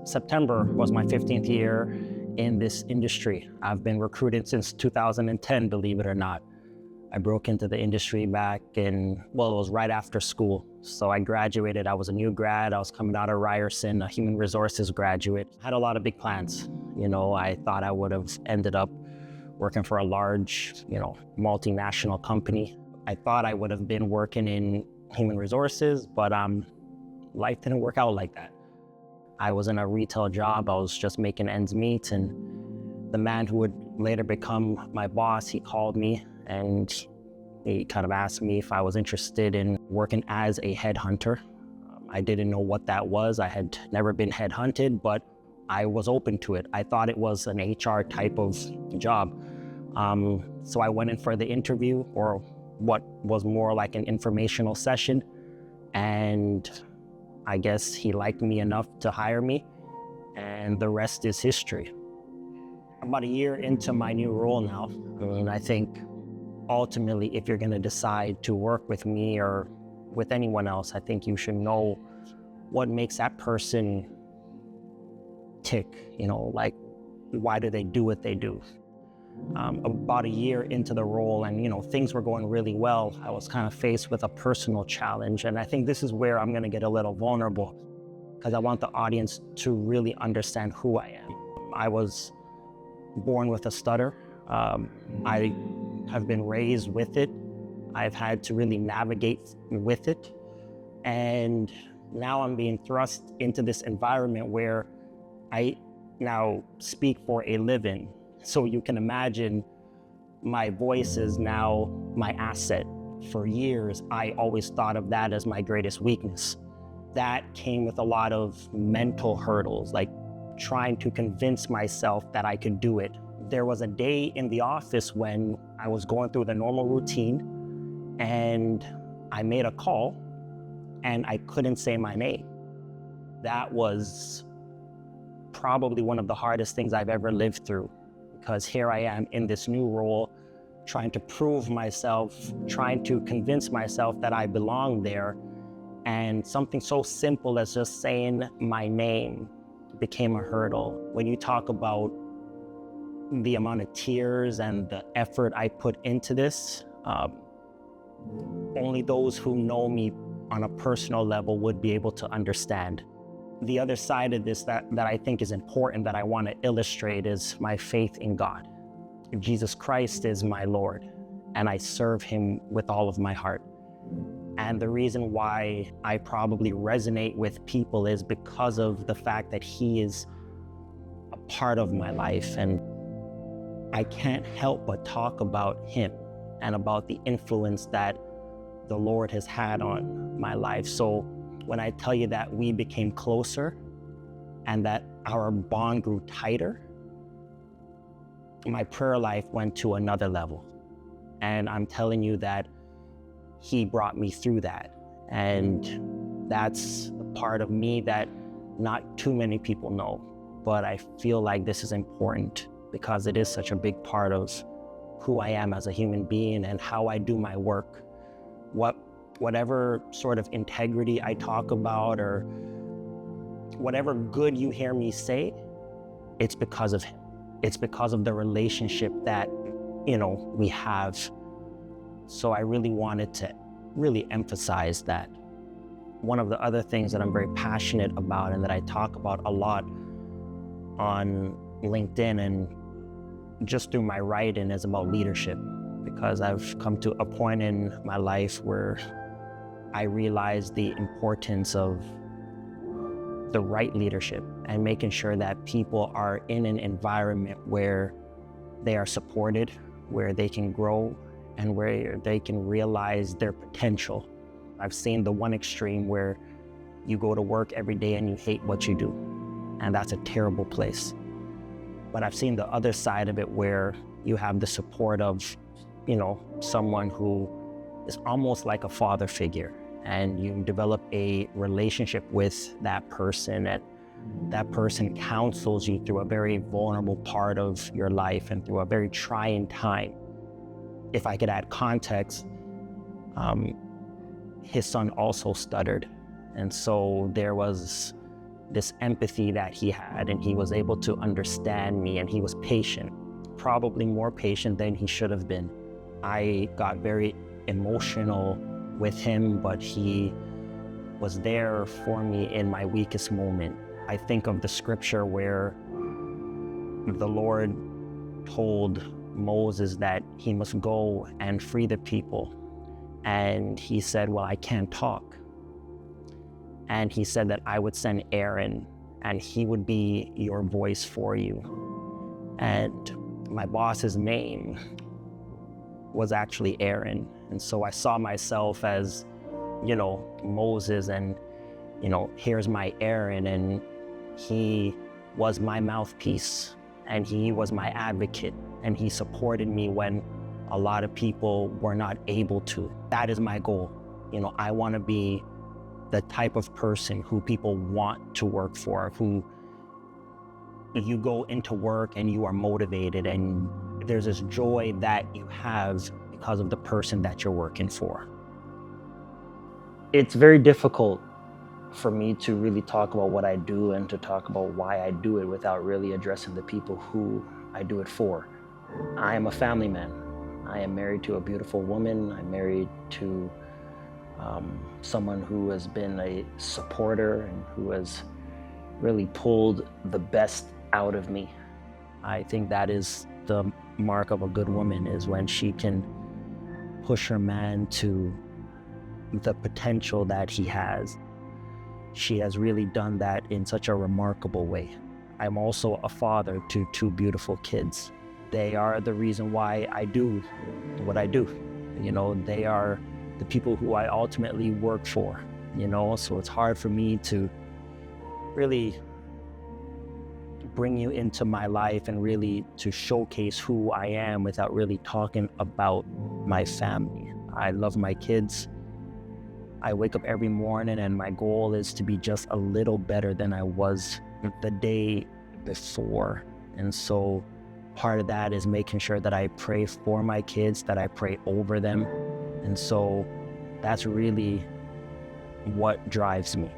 September was my 15th year in this industry. I've been recruited since 2010, believe it or not. I broke into the industry back in, well, it was right after school. So I graduated, I was a new grad, I was coming out of Ryerson, a human resources graduate. I had a lot of big plans. I thought I would have ended up working for a large, multinational company. I thought I would have been working in human resources, but life didn't work out like that. I was in a retail job, I was just making ends meet, and the man who would later become my boss, he called me and he kind of asked me if I was interested in working as a headhunter. I didn't know what that was. I had never been headhunted, but I was open to it. I thought it was an HR type of job. So I went in for the interview, or what was more like an informational session, and I guess he liked me enough to hire me, and the rest is history. About a year into my new role now, I think ultimately, if you're going to decide to work with me or with anyone else, I think you should know what makes that person tick, like why do they do what they do? About a year into the role, and things were going really well, I was kind of faced with a personal challenge, and I think this is where I'm going to get a little vulnerable, because I want the audience to really understand who I am. I was born with a stutter. I have been raised with it. I've had to really navigate with it, and now I'm being thrust into this environment where I now speak for a living. So you can imagine my voice is now my asset. For years, I always thought of that as my greatest weakness. That came with a lot of mental hurdles, like trying to convince myself that I could do it. There was a day in the office when I was going through the normal routine and I made a call and I couldn't say my name. That was probably one of the hardest things I've ever lived through, because here I am in this new role, trying to prove myself, trying to convince myself that I belong there. And something so simple as just saying my name became a hurdle. When you talk about the amount of tears and the effort I put into this, only those who know me on a personal level would be able to understand. The other side of this that I think is important, that I want to illustrate, is my faith in God. Jesus Christ is my Lord, and I serve him with all of my heart. And the reason why I probably resonate with people is because of the fact that he is a part of my life, and I can't help but talk about him and about the influence that the Lord has had on my life. So when I tell you that we became closer and that our bond grew tighter, my prayer life went to another level. And I'm telling you that he brought me through that. And that's a part of me that not too many people know, but I feel like this is important because it is such a big part of who I am as a human being and how I do my work. Whatever sort of integrity I talk about, or whatever good you hear me say, it's because of him. It's because of the relationship that, we have. So I really wanted to really emphasize that. One of the other things that I'm very passionate about and that I talk about a lot on LinkedIn and just through my writing is about leadership, because I've come to a point in my life where I realize the importance of the right leadership and making sure that people are in an environment where they are supported, where they can grow, and where they can realize their potential. I've seen the one extreme where you go to work every day and you hate what you do, and that's a terrible place. But I've seen the other side of it where you have the support of, someone who is almost like a father figure, and you develop a relationship with that person, and that person counsels you through a very vulnerable part of your life and through a very trying time. If I could add context, his son also stuttered. And so there was this empathy that he had, and he was able to understand me, and he was patient, probably more patient than he should have been. I got very emotional with him, but he was there for me in my weakest moment. I think of the scripture where the Lord told Moses that he must go and free the people. And he said, well, I can't talk. And he said that I would send Aaron and he would be your voice for you. And my boss's name was actually Aaron. And so I saw myself as, Moses, and, here's my Aaron, and he was my mouthpiece, and he was my advocate, and he supported me when a lot of people were not able to. That is my goal. I want to be the type of person who people want to work for, who you go into work and you are motivated, and there's this joy that you have because of the person that you're working for. It's very difficult for me to really talk about what I do and to talk about why I do it without really addressing the people who I do it for. I am a family man. I am married to a beautiful woman. I'm married to someone who has been a supporter and who has really pulled the best out of me. I think that is the mark of a good woman, is when she can push her man to the potential that he has. She has really done that in such a remarkable way. I'm also a father to 2 beautiful kids. They are the reason why I do what I do. They are the people who I ultimately work for, so it's hard for me to really bring you into my life and really to showcase who I am without really talking about my family. I love my kids. I wake up every morning and my goal is to be just a little better than I was the day before. And so part of that is making sure that I pray for my kids, that I pray over them. And so that's really what drives me.